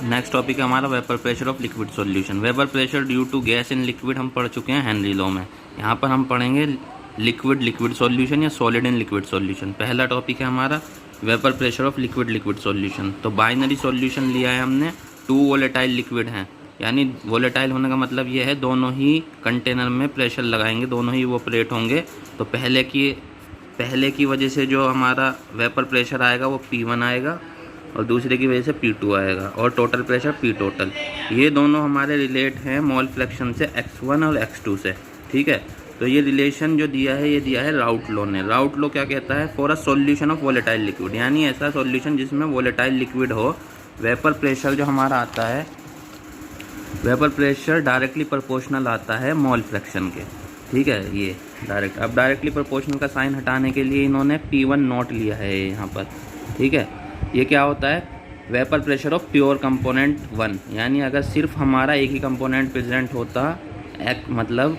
Next topic है हमारा vapour pressure of liquid solution. Vapour pressure due to gas in liquid हम पढ़ चुके हैं हेनरी लॉ में। यहाँ पर हम पढ़ेंगे लिक्विड सॉल्यूशन या सॉलिड इन लिक्विड सॉल्यूशन। पहला टॉपिक है हमारा vapour pressure of liquid solution. तो बाइनरी सॉल्यूशन लिया है हमने, 2 वोलेटाइल लिक्विड हैं, यानी वोलेटाइल होने का मतलब ये है दोनों ही कंटेनर में प्रेशर लगाएंगे, दोनों ही इवोपरेट होंगे। तो पहले की वजह से जो हमारा वेपर प्रेशर आएगा वो P1 आएगा और दूसरे की वजह से P2 आएगा, और टोटल प्रेशर P टोटल। ये दोनों हमारे रिलेट हैं मोल फ्रैक्शन से x1 और x2 से, ठीक है। तो ये रिलेशन जो दिया है ये दिया है राउट लॉ ने। राउट लॉ क्या कहता है? For a solution of volatile liquid, यानी ऐसा सॉल्यूशन जिसमें वोलेटाइल लिक्विड हो, वेपर प्रेशर जो हमारा आता है, वेपर प्रेशर डायरेक्टली प्रोपोर्शनल आता है मोल फ्रैक्शन के, ठीक है। ये डायरेक्ट, अब डायरेक्टली प्रोपोर्शनल का साइन हटाने के लिए इन्होंने P1 नोट लिया है यहाँ पर, ठीक है। ये क्या होता है? Vapour pressure of pure component 1, यानी अगर सिर्फ हमारा एक ही कंपोनेंट प्रेजेंट होता मतलब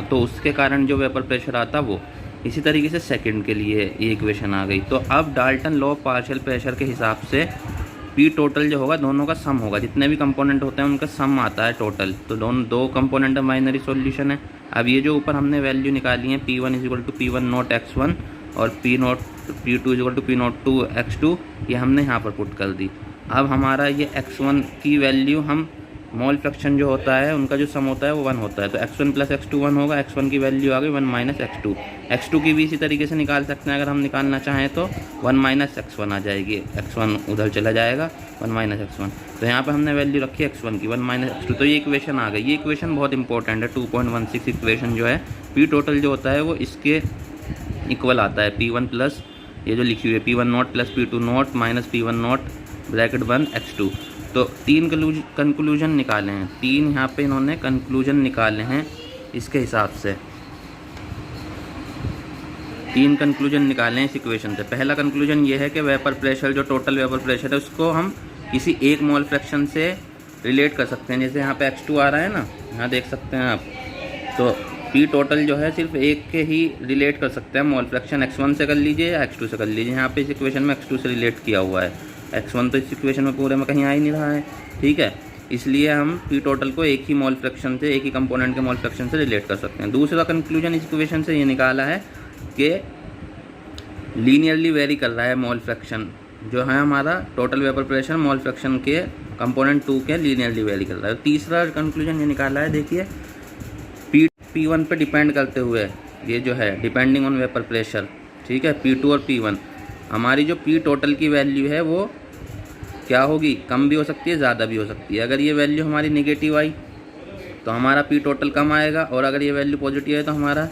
तो उसके कारण जो वेपर प्रेशर आता वो। इसी तरीके से सेकंड के लिए ये इक्वेशन आ गई। तो अब डाल्टन लॉ पार्शियल प्रेशर के हिसाब से P टोटल जो होगा दोनों का सम होगा, जितने भी कंपोनेंट होते हैं उनका सम आता है टोटल। तो दो कंपोनेंट बाइनरी सॉल्यूशन है। अब ये जो ऊपर हमने वैल्यू निकाली है P1 = P1 नॉट x1 और P2 = P नॉट 2 x2, ये हमने यहाँ पर पुट कर दी। अब हमारा ये x1 की वैल्यू, हम मोल फ्रैक्शन जो होता है उनका जो सम होता है वो 1 होता है, तो x1 + x2 1 होगा। x1 की वैल्यू आ गई 1 - x2। x2 की भी इसी तरीके से निकाल सकते हैं, अगर हम निकालना चाहें तो 1 - x1 आ जाएगी, x1 उधर चला जाएगा, 1 - x1। तो यहाँ पर हमने वैल्यू रखी x1 की 1 - x2, तो ये इक्वेशन आ गई। ये इक्वेशन बहुत इंपॉर्टेंट है, 2.16 इक्वेशन जो है P टोटल जो होता है वो इसके इक्वल आता है, P1 प्लस ये जो लिखी हुई है P1 not + P2 not - P1 not bracket 1 x2। तो 3 कंक्लूजन निकाले हैं, 3 यहाँ पे इन्होंने कंक्लूजन निकाले हैं इसके हिसाब से। 3 कंक्लूजन निकाले हैं इस इक्वेशन से। पहला कंक्लूजन ये है कि वेपर प्रेशर, जो टोटल वेपर प्रेशर है, उसको हम किसी एक मोल फ्रैक्शन से रिलेट कर सकते हैं। जैसे यहाँ पे x2 आ रहा है ना, यहाँ देख सकते हैं आप, तो P टोटल जो है सिर्फ एक के ही रिलेट कर सकते हैं मोल फ्रैक्शन, x1 से कर लीजिए या x2 से कर लीजिए। यहाँ पे इस इक्वेशन में x2 से रिलेट किया हुआ है, x1 तो इस इक्वेशन में पूरे में कहीं आ ही नहीं रहा है, ठीक है। इसलिए हम P टोटल को एक ही मोल फ्रैक्शन से, एक ही कंपोनेंट के मोल फ्रैक्शन से रिलेट कर सकते हैं। दूसरा कंक्लूजन इस इक्वेशन से ये निकाला है कि लीनियरली वेरी कर रहा है मोल फ्रैक्शन जो है हमारा total vapour pressure mole fraction के कंपोनेंट 2 के लीनियरली वेरी कर रहा है। तीसरा कंक्लूजन ये निकाला है, देखिए, P1 पे डिपेंड करते हुए, ये जो है डिपेंडिंग ऑन वेपर प्रेशर, ठीक है, P2 और P1, हमारी जो P टोटल की वैल्यू है वो क्या होगी? कम भी हो सकती है, ज़्यादा भी हो सकती है। अगर ये वैल्यू हमारी नेगेटिव आई तो हमारा P टोटल कम आएगा, और अगर ये वैल्यू पॉजिटिव है तो हमारा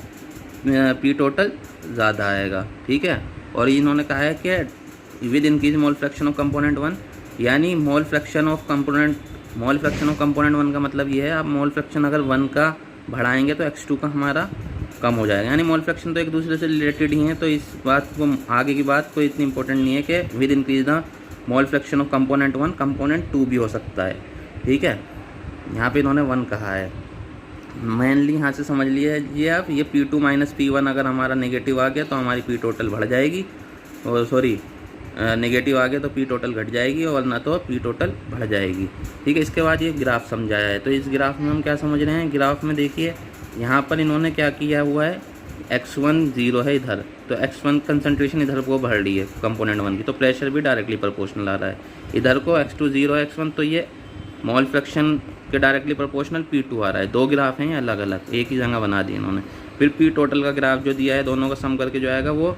P टोटल ज़्यादा आएगा, ठीक है। और इन्होंने कहा है कि with increase mole fraction of component 1, यानी मोल फ्रैक्शन ऑफ कंपोनेंट 1 का मतलब ये है, आप मोल फ्रैक्शन अगर 1 का बढ़ाएंगे तो x2 का हमारा कम हो जाएगा। यानी मोल फ्रैक्शन तो एक दूसरे से रिलेटेड ही हैं, तो इस बात को, आगे की बात कोई इतनी इंपॉर्टेंट नहीं है कि with increase the mole fraction of component 1 component 2 भी हो सकता है, ठीक है। यहाँ पे इन्होंने 1 कहा है, मेनली यहाँ से समझ लीजिए आप, ये P2 - P1 अगर हमारा नेगेटिव आ गया तो हमारी P टोटल बढ़ जाएगी, और सॉरी नेगेटिव आ गया तो P टोटल घट जाएगी, और ना तो P टोटल बढ़ जाएगी, ठीक है। इसके बाद ये ग्राफ समझाया है, तो इस ग्राफ में हम क्या समझ रहे हैं? ग्राफ में देखिए यहाँ पर इन्होंने क्या किया हुआ है, x1 0 है इधर, तो x1 कंसंट्रेशन इधर को बढ़ रही है कंपोनेंट 1 की, तो प्रेशर भी डायरेक्टली प्रोपोर्शनल आ रहा है। इधर को x2 0 है, x1, तो ये मोल फ्रैक्शन के डायरेक्टली प्रोपोर्शनल P2 आ रहा है। 2 ग्राफ हैं अलग अलग, एक ही जगह बना दी इन्होंने। फिर P टोटल का ग्राफ जो दिया है, दोनों का सम करके जो आएगा वो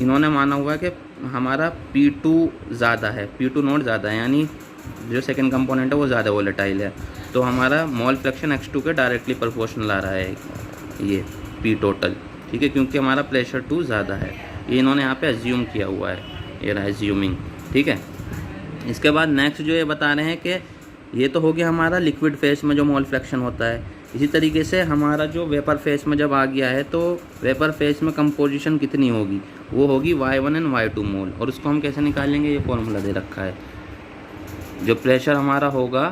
इन्होंने माना हुआ है कि हमारा P2 ज़्यादा है, P2 नॉट ज़्यादा है, यानी जो सेकंड कंपोनेंट है वो ज़्यादा वोलेटाइल है, तो हमारा मोल फ्रैक्शन x2 के डायरेक्टली प्रोपोर्शनल आ रहा है ये P टोटल, ठीक है, क्योंकि हमारा प्रेशर 2 ज़्यादा है। ये इन्होंने यहाँ पे एज्यूम किया हुआ है, ये रहा एज्यूमिंग, ठीक है। इसके बाद नेक्स्ट जो ये बता रहे हैं कि ये तो हो गया हमारा लिक्विड फेस में जो मोल फ्रैक्शन होता है। इसी तरीके से हमारा जो वेपर फेस में जब आ गया है तो वेपर फेस में कंपोजिशन कितनी होगी? वो होगी y1 एंड y2 मोल, और उसको हम कैसे निकालेंगे? ये फॉर्मूला दे रखा है। जो प्रेशर हमारा होगा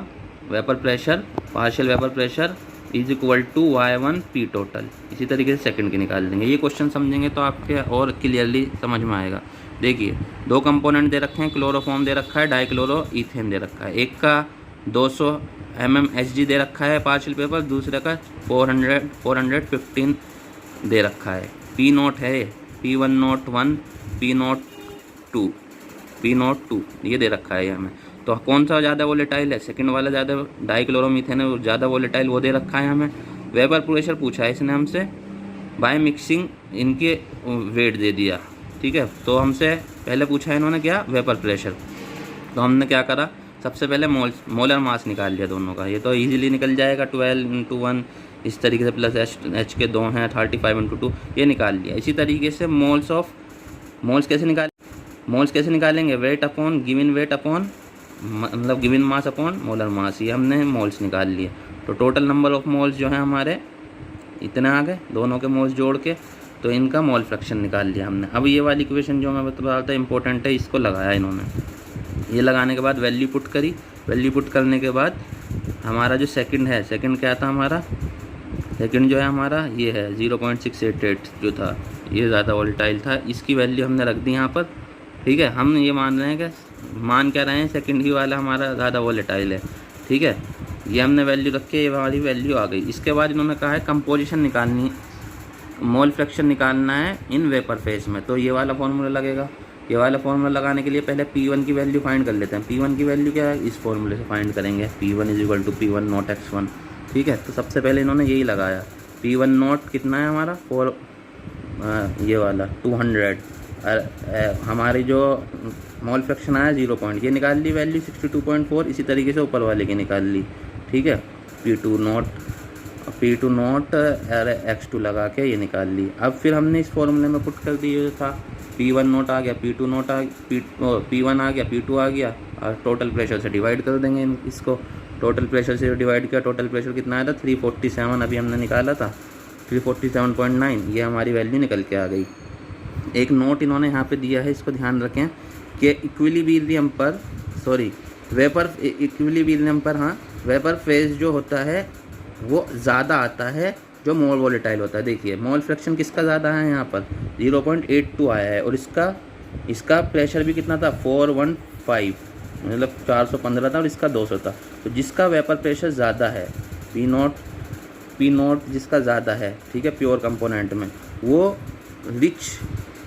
vapour pressure, partial vapour pressure is equal to y1 P total. इसी तरीके से सेकंड की निकाल देंगे। ये क्वेश्चन समझेंगे तो आपके और क्लियरली समझ में आएगा। देखिए, दो कंपोनेंट दे रखे हैं, क्लोरोफॉर्म दे रखा है, डाइक्लोरो ईथेन दे रखा है। एक का 200 mmHg दे रखा है पार्शियल पेपर, दूसरे का 415 दे रखा है। पी नोट है, P101 P02 ये दे रखा है हमें। तो कौन सा ज़्यादा वोलेटाइल है? सेकंड वाला ज़्यादा डाइक्लोरोमीथेन है, वो ज़्यादा वोलेटाइल, वो दे रखा है हमें। वेपर प्रेशर पूछा है इसने हमसे, बाय मिक्सिंग इनके वेट दे दिया। ठीक है, तो हमसे पहले पूछा है इन्होंने क्या? Vapour pressure. तो हमने क्या करा, सबसे पहले मोलर मास निकाल लिया दोनों का। ये तो इजीली निकल जाएगा, 12 × 1 इस तरीके से, प्लस H के 2 हैं, 35 × 2 ये निकाल लिया। इसी तरीके से मोल्स कैसे निकालेंगे? Weight upon given weight upon मतलब given mass upon molar mass, ये हमने मोल्स निकाल लिए। तो टोटल नंबर ऑफ मोल्स जो है हमारे इतने आ गए, दोनों के मोल्स जोड़ के, तो इनका मोल फ्रैक्शन निकाल लिया हमने। अब ये वाली इक्वेशन जो मैं बता रहा था इंपॉर्टेंट है, इसको लगाया इन्होंने। ये लगाने के बाद वैल्यू पुट करी। वैल्यू पुट करने के बाद हमारा जो सेकंड है, सेकंड क्या था हमारा? सेकंड जो है हमारा ये है 0.688 जो था, ये ज़्यादा वोलेटाइल था। इसकी वैल्यू हमने रख दी यहाँ पर। ठीक है, हम ये मान रहे हैं कि मान क्या रहे हैं, सेकंड ही वाला हमारा ज़्यादा वोलेटाइल है। ठीक है, ये हमने वैल्यू रखी है, ये हमारी वैल्यू आ गई। इसके बाद इन्होंने कहा है कंपोजिशन निकालनी, मोल फ्रैक्शन निकालना है इन वेपर फेज में। तो ये वाला फॉर्मूला लगेगा। ये वाला फॉर्मूला लगाने के लिए पहले P1 की वैल्यू फाइंड कर लेते हैं। P1 की वैल्यू क्या है? इस फॉर्मूले से फाइंड करेंगे। P1 = P1 not x1। ठीक है, तो सबसे पहले इन्होंने यही लगाया। P1 नॉट कितना है हमारा? ये वाला 200। हमारी जो मोल फ्रैक्शन आया 0 ये निकाल ली वैल्यू 62.4। इसी तरीके से ऊपर वाले की निकाल ली। ठीक है, P2 नॉट x2 लगा के ये निकाल ली। अब फिर हमने इस फॉर्मूले में पुट कर दी, जो था P1 नॉट आ गया, P2 नॉट आ P1 आ गया, P2 आ गया, और टोटल प्रेशर से डिवाइड कर देंगे इसको। टोटल प्रेशर से डिवाइड किया, टोटल प्रेशर कितना आया था? 347 अभी हमने निकाला था, 347.9। ये हमारी वैल्यू निकल के आ गई। एक नोट इन्होंने यहाँ पे दिया है, इसको ध्यान रखें कि इक्विलिब्रियम पर वेपर फेज जो होता है वो ज़्यादा आता है जो मोल वोलेटाइल होता है। देखिए, मोल फ्रैक्शन किसका ज़्यादा है यहाँ पर? 0.82 आया है, और इसका प्रेशर भी कितना था? 415, मतलब 415 था, और इसका 200 था। तो जिसका वेपर प्रेशर ज़्यादा है, पी नोट जिसका ज़्यादा है, ठीक है, प्योर कंपोनेंट में, वो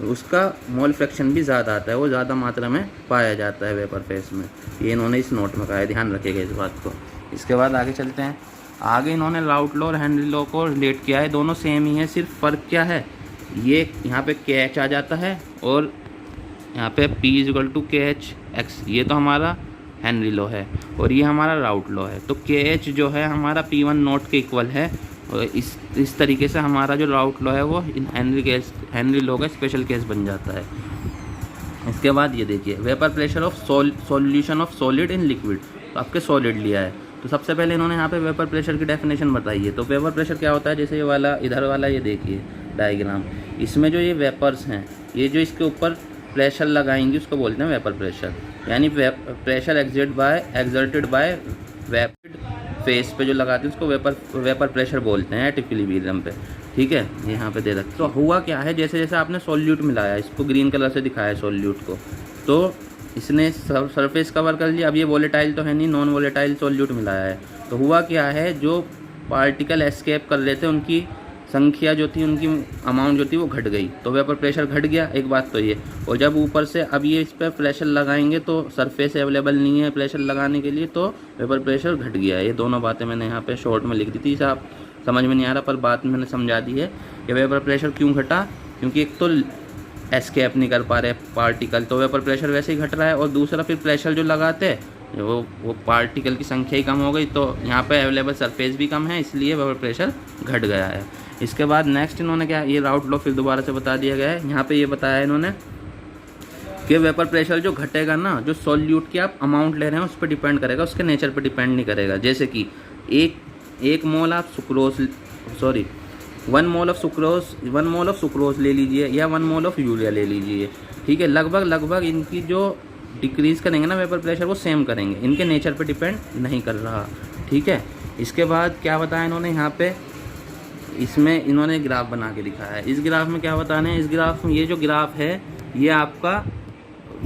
उसका मोल फ्रैक्शन भी ज़्यादा आता है, वो ज़्यादा मात्रा में पाया जाता है वेपर फेज में। ये इन्होंने इस नोट में कहा है, ध्यान रखिएगा इस बात को। इसके बाद आगे चलते हैं। आगे इन्होंने राउट लॉ और हेनरी लॉ को रिलेट किया है, दोनों सेम ही है, सिर्फ फ़र्क क्या है? ये यहाँ पे KH आ जाता है, और यहाँ पे P = KHX। ये तो हमारा हेनरी लॉ है, और ये हमारा राउट लॉ है। तो KH जो है हमारा P1 नॉट के इक्वल है, और इस तरीके से हमारा जो राउट लॉ है वो हेनरी लॉ का स्पेशल केस बन जाता है। इसके बाद ये देखिए, vapour pressure of solution of solid in liquid. तो आपके सॉलिड लिया है, तो सबसे पहले इन्होंने यहाँ पे वेपर प्रेशर की डेफिनेशन बताई है। तो वेपर प्रेशर क्या होता है? जैसे ये वाला, इधर वाला, ये देखिए डायग्राम, इसमें जो ये वेपर्स हैं, ये जो इसके ऊपर प्रेशर लगाएंगे उसको बोलते हैं वेपर प्रेशर। यानी pressure exerted by vapour face पे जो लगाते हैं उसको वेपर प्रेशर बोलते हैं एट इक्विलिब्रियम पे। ठीक है, यहाँ पे दे रखते। तो हुआ क्या है, जैसे जैसे आपने सॉल्यूट मिलाया, इसको ग्रीन कलर से दिखाया सॉल्यूट को, तो इसने सरफेस कवर कर लिया। अब ये वोलेटाइल तो है नहीं, नॉन वोलेटाइल सॉल्यूट मिलाया है। तो हुआ क्या है, जो पार्टिकल एस्केप कर लेते हैं उनकी संख्या जो थी, उनकी अमाउंट जो थी वो घट गई, तो वेपर प्रेशर घट गया। एक बात तो ये, और जब ऊपर से अब ये इस पर प्रेशर लगाएंगे तो सरफेस अवेलेबल नहीं है प्रेशर लगाने के लिए, तो वेपर प्रेशर घट गया है। ये दोनों बातें मैंने यहाँ पे शॉर्ट में लिख दी थी, आप समझ में नहीं आ रहा, पर बात मैंने समझा दी है कि वेपर प्रेशर क्यों घटा, क्योंकि एक तो एस्केप नहीं कर पा रहे पार्टिकल, तो वेपर प्रेशर वैसे ही घट रहा है, और दूसरा फिर प्रेशर जो लगाते हैं वो पार्टिकल की संख्या ही कम हो गई, तो यहाँ पे अवेलेबल सरफेस भी कम है, इसलिए वेपर प्रेशर घट गया है। इसके बाद नेक्स्ट इन्होंने क्या, ये राउट लॉ फिर दोबारा से बता दिया गया है। यहाँ पे ये बताया है इन्होंने कि वेपर प्रेशर जो घटेगा ना, जो सॉल्यूट की आप अमाउंट ले रहे हैं उस पर डिपेंड करेगा, उसके नेचर पर डिपेंड नहीं करेगा। जैसे कि एक मोल आप सुक्रोज 1 मोल ऑफ सुक्रोज ले लीजिए, या 1 मोल ऑफ यूरिया ले लीजिए। ठीक है, लगभग इनकी जो डिक्रीज़ करेंगे ना वेपर प्रेशर, वो सेम करेंगे, इनके नेचर पे डिपेंड नहीं कर रहा। ठीक है, इसके बाद क्या बताया इन्होंने यहाँ पे, इसमें इन्होंने ग्राफ बना के दिखाया है। इस ग्राफ में क्या बताना है, इस ग्राफ में ये जो ग्राफ है ये आपका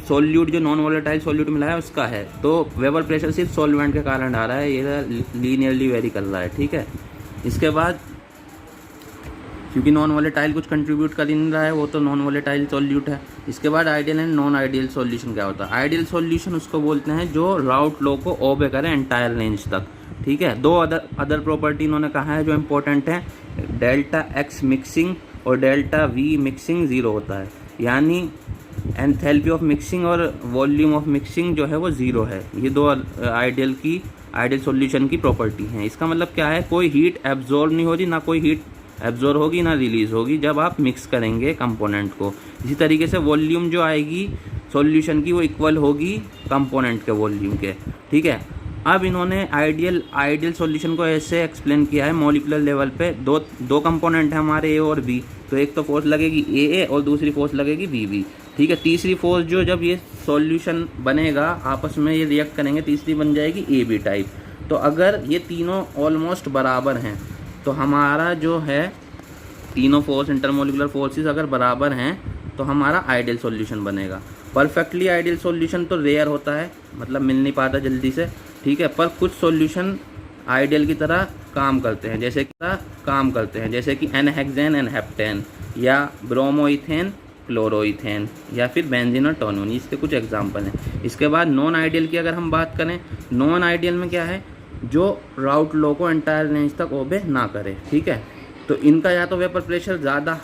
सॉल्यूट जो नॉन वोलेटाइल सॉल्यूट मिला है उसका है। तो वेपर प्रेशर सिर्फ सॉल्वेंट के कारण आ रहा है, ये लीनियरली वेरी कर रहा है, ठीक है। इसके बाद क्योंकि नॉन वोलेटाइल कुछ कंट्रीब्यूट कर ही नहीं रहा है, वो तो नॉन वोलेटाइल सॉल्यूट है। इसके बाद ideal and non ideal solution क्या होता है। आइडियल सॉल्यूशन उसको बोलते हैं जो राउट लॉ को ओबे करे एंटायर रेंज तक, ठीक है। दो अदर प्रॉपर्टी इन्होंने कहा है जो इम्पोर्टेंट है, डेल्टा एक्स मिक्सिंग और डेल्टा वी मिक्सिंग ज़ीरो होता है, यानी एंथैल्पी ऑफ मिक्सिंग और वॉल्यूम ऑफ मिक्सिंग जो है वो ज़ीरो है। ये दो आइडियल सॉल्यूशन की प्रॉपर्टी हैं। इसका मतलब क्या है, कोई हीट एब्जॉर्ब नहीं हो रही, ना कोई हीट एब्जॉर्ब होगी ना रिलीज़ होगी जब आप मिक्स करेंगे कंपोनेंट को। इसी तरीके से वॉल्यूम जो आएगी सॉल्यूशन की वो इक्वल होगी कंपोनेंट के वॉल्यूम के, ठीक है। अब इन्होंने आइडियल सॉल्यूशन को ऐसे एक्सप्लेन किया है मॉलिक्यूलर लेवल पे, दो कंपोनेंट है हमारे ए और बी, तो एक तो फोर्स लगेगी ए और दूसरी फोर्स लगेगी बी, ठीक है। तीसरी फोर्स जो जब ये सॉल्यूशन बनेगा आपस में ये रिएक्ट करेंगे, तीसरी बन जाएगी ए बी टाइप। तो अगर ये तीनों ऑलमोस्ट बराबर हैं तो हमारा जो है तीनों फोर्स इंटरमोलिकुलर फोर्सेस अगर बराबर हैं तो हमारा आइडियल सॉल्यूशन बनेगा। परफेक्टली आइडियल सॉल्यूशन तो रेयर होता है, मतलब मिल नहीं पाता जल्दी से, ठीक है। पर कुछ सॉल्यूशन आइडियल की तरह काम करते हैं, जैसे कि एनहेक्सेन एनहेप्टेन या ब्रोमोइथेन क्लोरोइथेन या फिर बेंजीन और टोनून, इसके कुछ एग्जांपल हैं। इसके बाद नॉन आइडियल की अगर हम बात करें, नॉन आइडियल में क्या है, जो राउट लॉ को एंटायर रेंज तक ओबे ना करे, ठीक है। तो इनका या तो वेपर प्रेशर ज़्यादा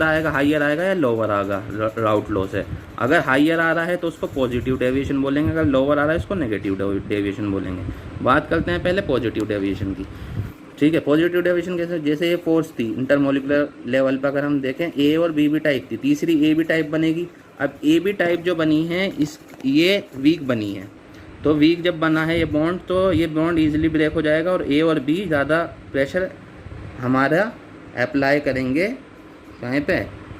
आएगा, हाइयर आएगा, या लोअर आएगा राउट लॉ से। अगर हाइयर आ रहा है तो उसको पॉजिटिव डेविएशन बोलेंगे, अगर लोअर आ रहा है उसको नेगेटिव डेविएशन बोलेंगे। बात करते हैं पहले पॉजिटिव डेविएशन की, ठीक है। पॉजिटिव डेविएशन कैसे, जैसे ये फोर्स थी इंटरमोलिकुलर लेवल पर, अगर हम देखें ए और बी भी टाइप थी, तीसरी ए बी टाइप बनेगी। अब ए बी टाइप जो बनी है ये वीक बनी है, तो वीक जब बना है ये बॉन्ड, तो ये बॉन्ड ईजिली ब्रेक हो जाएगा और ए और बी ज़्यादा प्रेशर हमारा अप्लाई करेंगे कहीं पे,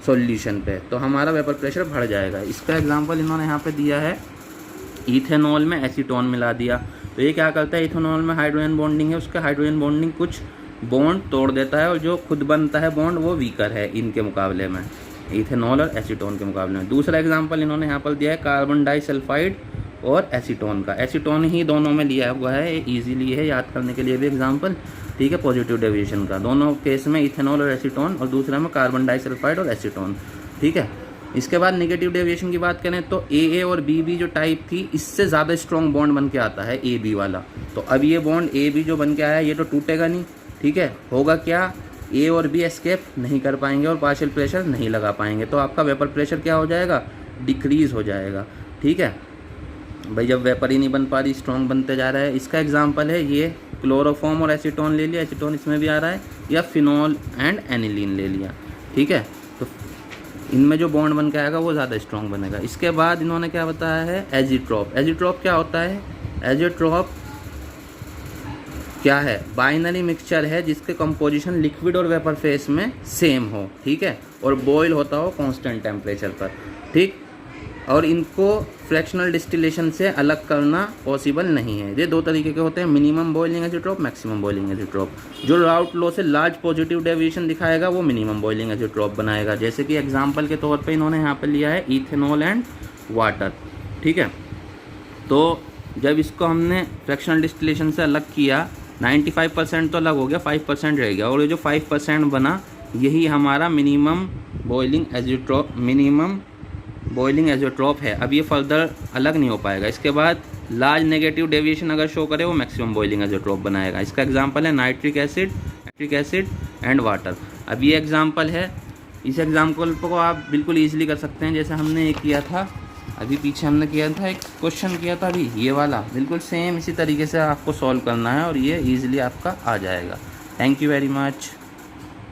सॉल्यूशन पे, तो हमारा वेपर प्रेशर बढ़ जाएगा। इसका एग्जांपल इन्होंने यहाँ पे दिया है, इथेनॉल में एसीटोन मिला दिया। तो ये क्या करता है, इथेनॉल में हाइड्रोजन बॉन्डिंग है, उसका हाइड्रोजन बॉन्डिंग कुछ बॉन्ड तोड़ देता है और जो खुद बनता है बॉन्ड वो वीकर है इनके मुकाबले में, इथेनॉल और एसीटोन के मुकाबले में। दूसरा एग्जाम्पल इन्होंने यहाँ पर दिया है कार्बन डाइसल्फाइड और एसीटोन का। एसीटोन ही दोनों में लिया हुआ है, ईजिली है याद करने के लिए भी एग्जाम्पल, ठीक है। पॉजिटिव डेविएशन का दोनों केस में इथेनॉल और एसीटोन, और दूसरे में कार्बन डाइसल्फाइड और एसीटोन, ठीक है। इसके बाद नेगेटिव डेविएशन की बात करें तो ए और बी जो टाइप थी, इससे ज़्यादा स्ट्रॉन्ग बॉन्ड बन के आता है ए बी वाला। तो अब ये बॉन्ड ए बी जो बन के आया ये तो टूटेगा नहीं, ठीक है। होगा क्या, ए और बी एस्केप नहीं कर पाएंगे और पार्शियल प्रेशर नहीं लगा पाएंगे, तो आपका वेपर प्रेशर क्या हो जाएगा, डिक्रीज़ हो जाएगा, ठीक है भाई। जब वेपर ही नहीं बन पा रही, स्ट्रॉन्ग बनते जा रहा है। इसका एग्जांपल है ये क्लोरोफॉर्म और एसीटोन ले लिया, एसीटोन इसमें भी आ रहा है, या फिनॉल एंड एनिलीन ले लिया, ठीक है। तो इनमें जो बॉन्ड बन के आएगा वो ज़्यादा स्ट्रॉन्ग बनेगा। इसके बाद इन्होंने क्या बताया है, एजिट्रॉप। एजिट्रॉप क्या होता है, एजिट्रॉप क्या है, बाइनरी मिक्सचर है जिसके कंपोजिशन लिक्विड और वेपर फेस में सेम हो, ठीक है, और बॉयल होता हो कांस्टेंट टेम्परेचर पर, ठीक। और इनको फ्रैक्शनल डिस्टिलेशन से अलग करना पॉसिबल नहीं है। ये दो तरीके के होते हैं, मिनिमम बॉइलिंग एजिट्रॉप, मैक्सिमम बॉइलिंग एजिट्रॉप। जो राउट लॉ से लार्ज पॉजिटिव डेविएशन दिखाएगा वो मिनिमम बॉइलिंग एजिट्रॉप बनाएगा। जैसे कि एग्जांपल के तौर पे इन्होंने यहाँ पे लिया है इथेनॉल एंड वाटर, ठीक है। तो जब इसको हमने फ्रैक्शनल डिस्टिलेशन से अलग किया, 95% तो अलग हो गया, 5% रह गया, और ये जो 5% बना यही हमारा मिनिमम बॉइलिंग एजिट्रॉप है। अब ये फर्दर अलग नहीं हो पाएगा। इसके बाद लार्ज नेगेटिव डेविएशन अगर शो करे वो मैक्सिमम बॉइलिंग एजिट्रॉप बनाएगा। इसका एग्जांपल है नाइट्रिक एसिड एंड वाटर। अब ये एग्जांपल है, इस एग्जांपल को आप बिल्कुल ईजिली कर सकते हैं, जैसे हमने एक किया था अभी पीछे, हमने किया था एक क्वेश्चन किया था अभी ये वाला, बिल्कुल सेम इसी तरीके से आपको सॉल्व करना है और ये ईजिली आपका आ जाएगा। Thank you very much.